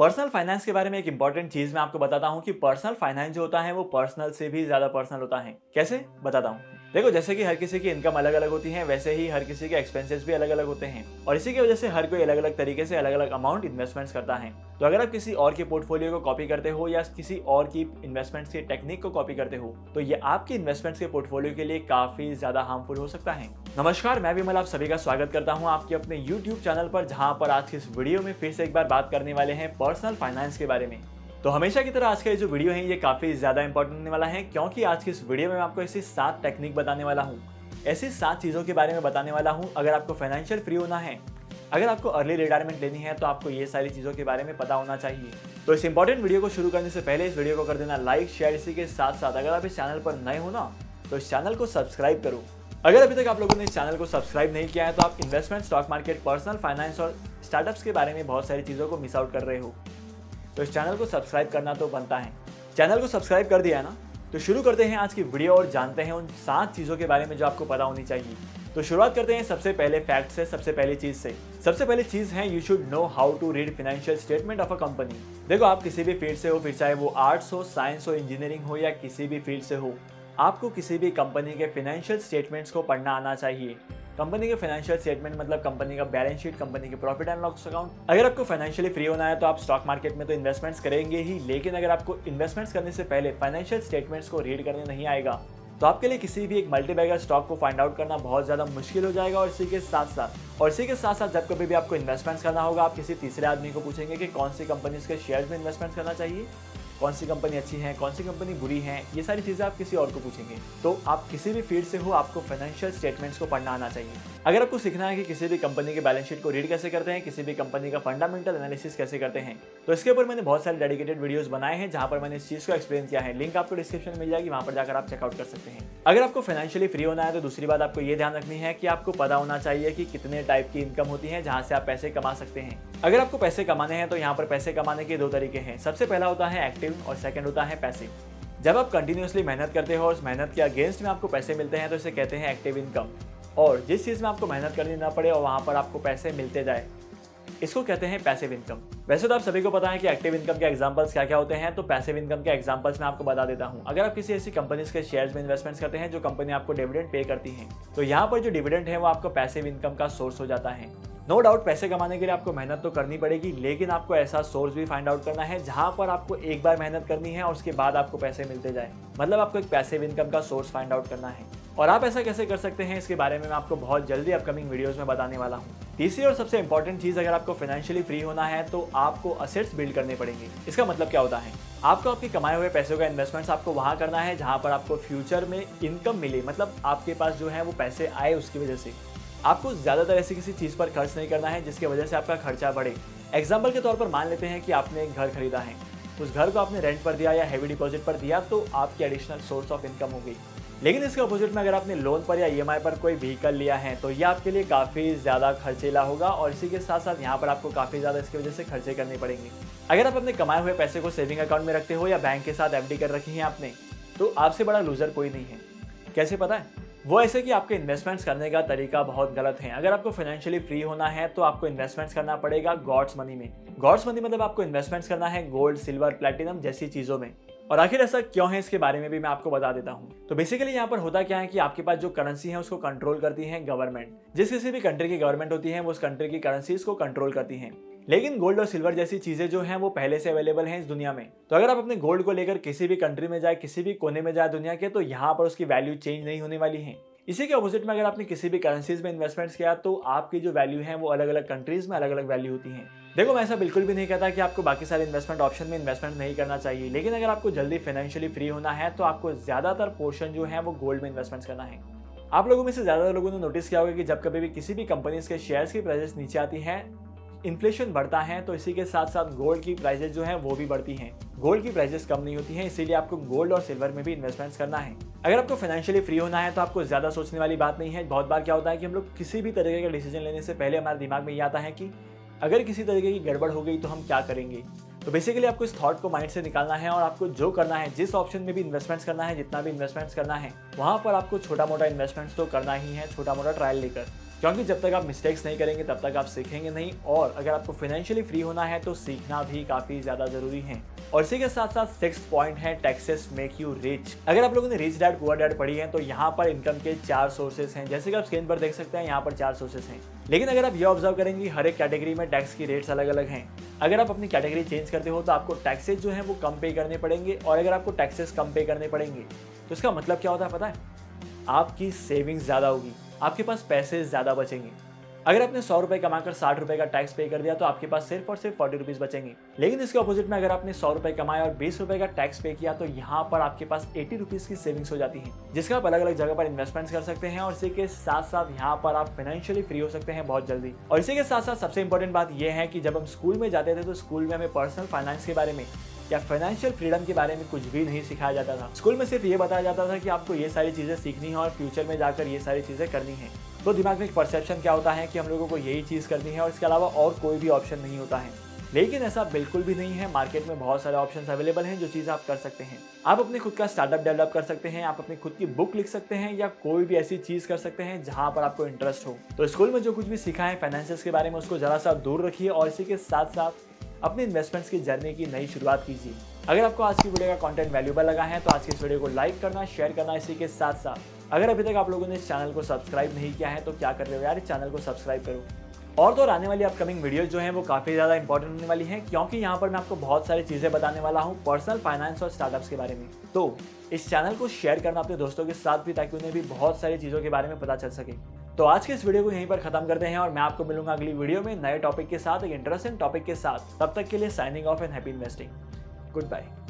Personal finance के बारे में एक इंपॉर्टेंट चीज मैं आपको बताता हूँ कि पर्सनल फाइनेंस जो होता है वो पर्सनल से भी ज्यादा पर्सनल होता है। कैसे बताता हूँ। देखो, जैसे कि हर किसी की इनकम अलग अलग होती है, वैसे ही हर किसी के एक्सपेंसेस भी अलग अलग होते हैं और इसी की वजह से हर कोई अलग अलग तरीके से अलग अलग अमाउंट इन्वेस्टमेंट्स करता है। तो अगर आप किसी और के पोर्टफोलियो को कॉपी करते हो या किसी और की इन्वेस्टमेंट्स की टेक्निक को कॉपी करते हो तो ये आपकी इन्वेस्टमेंट्स के पोर्टफोलियो के लिए काफी ज्यादा हार्मफुल हो सकता है। नमस्कार, मैं विमल आप सभी का स्वागत करता हूं आपके अपने YouTube चैनल पर, जहां पर आज की इस वीडियो में फिर से एक बार बात करने वाले हैं पर्सनल फाइनेंस के बारे में। तो हमेशा की तरह आज का ये जो वीडियो है ये काफी ज्यादा इंपॉर्टेंट होने वाला है, क्योंकि आज की इस वीडियो में मैं आपको ऐसी 7 टेक्निक बताने वाला हूँ, ऐसी 7 चीजों के बारे में बताने वाला हूँ। अगर आपको फाइनेंशियल फ्री होना है, अगर आपको अर्ली रिटायरमेंट लेनी है, तो आपको ये सारी चीजों के बारे में पता होना चाहिए। तो इस इंपॉर्टेंट वीडियो को शुरू करने से पहले इस वीडियो को कर देना लाइक, शेयर। इसी के साथ साथ अगर आप इस चैनल पर नए हो ना तो इस चैनल को सब्सक्राइब करो। अगर अभी तक आप लोगों ने इस चैनल को सब्सक्राइब नहीं किया है तो आप investment, stock market, personal finance और स्टार्टअप्स के बारे में बहुत सारी चीज़ों को मिस आउट कर रहे हो, तो इस चैनल को सब्सक्राइब करना तो बनता है। चैनल को सब्सक्राइब कर दिया है ना, तो शुरू करते हैं आज की वीडियो और जानते हैं उन 7 चीज़ों के बारे में जो आपको पता होनी चाहिए। तो शुरुआत करते हैं सबसे पहले फैक्ट से, सबसे पहली चीज से। सबसे पहली चीज है, you should know how to read financial statement of a company. देखो, आप किसी भी फील्ड से हो, फिर चाहे वो आर्ट्स हो, साइंस हो, इंजीनियरिंग हो या किसी भी फील्ड से हो, आपको किसी भी कंपनी के फाइनेंशियल स्टेटमेंट्स को पढ़ना आना चाहिए। कंपनी के फाइनेंशियल स्टेटमेंट मतलब कंपनी का बैलेंस शीट, कंपनी के प्रॉफिट एंड लॉस अकाउंट। अगर आपको फाइनेंशियली फ्री होना है तो आप स्टॉक मार्केट में तो इन्वेस्टमेंट्स करेंगे ही, लेकिन अगर आपको इन्वेस्टमेंट्स करने से पहले फाइनेंशियल स्टेटमेंट्स को रीड करने नहीं आएगा तो आपके लिए किसी भी एक मल्टीबैगर स्टॉक को फाइंड आउट करना बहुत ज्यादा मुश्किल हो जाएगा। और इसी के साथ साथ जब कभी भी आपको इन्वेस्टमेंट्स करना होगा, आप किसी तीसरे आदमी को पूछेंगे कि कौन सी कंपनी के शेयर्स में इन्वेस्टमेंट करना चाहिए, कौन सी कंपनी अच्छी है, कौन सी कंपनी बुरी है, ये सारी चीजें आप किसी और को पूछेंगे। तो आप किसी भी फील्ड से हो, आपको फाइनेंशियल स्टेटमेंट्स को पढ़ना आना चाहिए। अगर आपको सीखना है कि किसी भी कंपनी के बैलेंस शीट को रीड कैसे करते हैं, किसी भी कंपनी का फंडामेंटल एनालिसिस कैसे करते हैं, तो इसके ऊपर मैंने बहुत सारे डेडिकेटेड वीडियोस बनाए हैं जहां पर मैंने इस चीज को एक्सप्लेन किया है। लिंक आपको डिस्क्रिप्शन में मिल जाएगी, वहां पर जाकर आप चेकआउट कर सकते हैं। अगर आपको फाइनेंशियली फ्री होना है तो दूसरी बात आपको ये ध्यान रखनी है कि आपको पता होना चाहिए कि कितने टाइप की इनकम होती है जहां से आप पैसे कमा सकते हैं। अगर आपको पैसे कमाने हैं तो यहाँ पर पैसे कमाने के 2 तरीके हैं। सबसे पहला होता है एक्टिव और सेकंड होता है पैसिव। जब आप कंटिन्यूअसली मेहनत करते हो और उस मेहनत के अगेंस्ट में आपको पैसे मिलते हैं तो इसे कहते हैं एक्टिव इनकम। और जिस चीज में आपको मेहनत करनी ना पड़े और वहां पर आपको पैसे मिलते जाए, इसको कहते हैं पैसिव इनकम। वैसे तो आप सभी को पता है कि एक्टिव इनकम के एग्जांपल्स क्या क्या होते हैं, तो पैसिव इनकम के एग्जांपल्स मैं आपको बता देता हूं। अगर आप किसी ऐसी कंपनीज के शेयर्स में इन्वेस्टमेंट्स करते हैं जो कंपनी आपको डिविडेंड पे करती है, तो यहाँ पर जो डिविडेंड है वो आपको पैसिव इनकम का सोर्स हो जाता है। नो डाउट पैसे कमाने के लिए आपको मेहनत तो करनी पड़ेगी, लेकिन आपको ऐसा सोर्स भी फाइंड आउट करना है जहां पर आपको एक बार मेहनत करनी है और उसके बाद आपको पैसे मिलते जाए। मतलब आपको एक पैसिव इनकम का सोर्स फाइंड आउट करना है। और आप ऐसा कैसे कर सकते हैं, इसके बारे में मैं आपको बहुत जल्दी अपकमिंग वीडियोस में बताने वाला हूँ। तीसरी और सबसे इंपॉर्टेंट चीज, अगर आपको फाइनेंशियली फ्री होना है तो आपको असेट्स बिल्ड करने पड़ेंगे। इसका मतलब क्या होता है, आपको आपके कमाए हुए पैसों का इन्वेस्टमेंट्स आपको वहां करना है जहां पर आपको फ्यूचर में इनकम मिले, मतलब आपके पास जो है वो पैसे आए उसकी वजह से। आपको ज्यादातर ऐसी किसी चीज पर खर्च नहीं करना है जिसकी वजह से आपका खर्चा बढ़े। एग्जाम्पल के तौर पर मान लेते हैं कि आपने एक घर खरीदा है, उस घर को आपने रेंट पर दिया या हैवी डिपॉजिट पर दिया तो आपकी एडिशनल सोर्स ऑफ इनकम हो गई। लेकिन इसके अपोजिट में अगर आपने लोन पर या ईएमआई पर कोई व्हीकल लिया है तो ये आपके लिए काफी ज्यादा खर्चीला होगा और इसी के साथ साथ यहाँ पर आपको काफी ज्यादा इसकी वजह से खर्चे करने पड़ेंगे। अगर आप अपने कमाए हुए पैसे को सेविंग अकाउंट में रखते हो या बैंक के साथ एफडी कर रखी है आपने, तो आपसे बड़ा लूजर कोई नहीं है। कैसे पता है? वो ऐसे कि आपके इन्वेस्टमेंट्स करने का तरीका बहुत गलत है। अगर आपको फाइनेंशियली फ्री होना है तो आपको इन्वेस्टमेंट्स करना पड़ेगा गॉड्स मनी में। गॉड्स मनी मतलब आपको इन्वेस्टमेंट्स करना है गोल्ड, सिल्वर, प्लैटिनम जैसी चीजों में। और आखिर ऐसा क्यों है, इसके बारे में भी मैं आपको बता देता हूँ। तो बेसिकली यहाँ पर होता क्या है कि आपके पास जो करेंसी है उसको कंट्रोल करती है गवर्नमेंट। जिस किसी भी कंट्री की गवर्नमेंट होती है वो उस कंट्री की करेंसीज को कंट्रोल करती है। लेकिन गोल्ड और सिल्वर जैसी चीजें जो हैं वो पहले से अवेलेबल हैं इस दुनिया में। तो अगर आप अपने गोल्ड को लेकर किसी भी कंट्री में जाए, किसी भी कोने में जाए दुनिया के, तो यहाँ पर उसकी वैल्यू चेंज नहीं होने वाली है। इसी के अपोजिट में अगर आपने किसी भी करेंसीज में इन्वेस्टमेंट्स किया तो आपकी जो वैल्यू है वो अलग अलग कंट्रीज में अलग अलग वैल्यू होती है। देखो, मैं ऐसा बिल्कुल भी नहीं कहता कि आपको बाकी सारे इन्वेस्टमेंट ऑप्शन में इन्वेस्टमेंट नहीं करना चाहिए, लेकिन अगर आपको जल्दी फाइनेंशियली फ्री होना है तो आपको ज्यादातर पोर्शन जो है वो गोल्ड में इन्वेस्टमेंट करना है। आप लोगों में से ज्यादातर लोगों ने नोटिस किया होगा कि जब कभी भी किसी भी कंपनीज के शेयर्स की प्राइसेस नीचे आती है, इन्फ्लेशन बढ़ता है, तो इसी के साथ साथ गोल्ड की प्राइसेस जो है वो भी बढ़ती हैं। गोल्ड की प्राइसेस कम नहीं होती हैं, इसीलिए आपको गोल्ड और सिल्वर में भी इन्वेस्टमेंट्स करना है। अगर आपको फाइनेंशियली फ्री होना है तो आपको ज्यादा सोचने वाली बात नहीं है। बहुत बार क्या होता है कि हम लोग किसी भी तरीके का डिसीजन लेने से पहले हमारे दिमाग में ये आता है कि अगर किसी तरीके की गड़बड़ हो गई तो हम क्या करेंगे। तो बेसिकली आपको इस थॉट को माइंड से निकालना है और आपको जो करना है, जिस ऑप्शन में भी इन्वेस्टमेंट्स करना है, जितना भी इन्वेस्टमेंट्स करना है, वहां पर आपको छोटा मोटा इन्वेस्टमेंट्स तो करना ही है, छोटा मोटा ट्रायल लेकर। क्योंकि जब तक आप मिस्टेक्स नहीं करेंगे तब तक आप सीखेंगे नहीं, और अगर आपको फाइनेंशियली फ्री होना है तो सीखना भी काफी ज्यादा जरूरी है। और इसी के साथ साथ 6th पॉइंट है टैक्सेस मेक यू रिच। अगर आप लोगों ने रिच डैड पुअर डैड पढ़ी है तो यहाँ पर इनकम के 4 सोर्सेस हैं, जैसे कि आप स्क्रीन पर देख सकते हैं यहाँ पर 4 सोर्सेस हैं। लेकिन अगर आप ये ऑब्जर्व करेंगे हर एक कैटेगरी में टैक्स की रेट्स अलग अलग हैं। अगर आप अपनी कैटेगरी चेंज करते हो तो आपको टैक्सेस जो है वो कम पे करने पड़ेंगे, और अगर आपको टैक्सेस कम पे करने पड़ेंगे तो इसका मतलब क्या होता है पता है? आपकी सेविंग्स ज्यादा होगी, आपके पास पैसे ज्यादा बचेंगे। अगर आपने 100 रुपए कमाकर 60 रुपए का टैक्स पे कर दिया तो आपके पास सिर्फ और सिर्फ 40 रुपीज बचेंगे। लेकिन इसके ऑपोजिट में अगर आपने 100 रुपए कमाए और 20 रुपए का टैक्स पे किया तो यहाँ पर आपके पास 80 रुपीज की सेविंग्स हो जाती है, जिसका आप अलग अलग जगह पर इन्वेस्टमेंट्स कर सकते हैं, और इसी के साथ साथ यहाँ पर आप फाइनेंशियली फ्री हो सकते हैं बहुत जल्दी। और इसी के साथ साथ सबसे इंपॉर्टेंट बात यह है कि जब हम स्कूल में जाते थे तो स्कूल में हमें पर्सनल फाइनेंस के बारे में या फाइनेंशियल फ्रीडम के बारे में कुछ भी नहीं सिखाया जाता था। स्कूल में सिर्फ ये बताया जाता था कि आपको ये सारी चीजें सीखनी है और फ्यूचर में जाकर ये सारी चीजें करनी है। तो दिमाग में एक परसेप्शन क्या होता है कि हम लोगों को यही चीज करनी है और इसके अलावा और कोई भी ऑप्शन नहीं होता है। लेकिन ऐसा बिल्कुल भी नहीं है। मार्केट में बहुत सारे ऑप्शंस अवेलेबल हैं जो चीज़ आप कर सकते हैं। आप अपने खुद का स्टार्टअप डेवलप कर सकते हैं, आप अपनी खुद की बुक लिख सकते हैं, या कोई भी ऐसी चीज़ कर सकते हैं जहां पर आपको इंटरेस्ट हो। तो स्कूल में जो कुछ भी सीखा है फाइनेंसेस के बारे में उसको जरा सा दूर रखिए और इसी के साथ साथ अपने इन्वेस्टमेंट्स की जर्नी की नई शुरुआत कीजिए। अगर आपको आज की वीडियो का कंटेंट वैल्यूएबल लगा है तो आज की इस वीडियो को लाइक करना, शेयर करना। इसी के साथ साथ अगर अभी तक आप लोगों ने इस चैनल को सब्सक्राइब नहीं किया है तो क्या कर रहे हो यार, इस चैनल को सब्सक्राइब करो। और तो आने वाली अपकमिंग वीडियोस जो हैं वो काफ़ी ज़्यादा इंपॉर्टेंट होने वाली हैं, क्योंकि यहाँ पर मैं आपको बहुत सारी चीज़ें बताने वाला हूँ पर्सनल फाइनेंस और स्टार्टअप्स के बारे में। तो इस चैनल को शेयर करना अपने दोस्तों के साथ भी, ताकि उन्हें भी बहुत सारी चीज़ों के बारे में पता चल सके। तो आज के इस वीडियो को यहीं पर खत्म करते हैं और मैं आपको मिलूंगा अगली वीडियो में नए टॉपिक के साथ, एक इंटरेस्टिंग टॉपिक के साथ। तब तक के लिए signing off and happy investing. Good bye.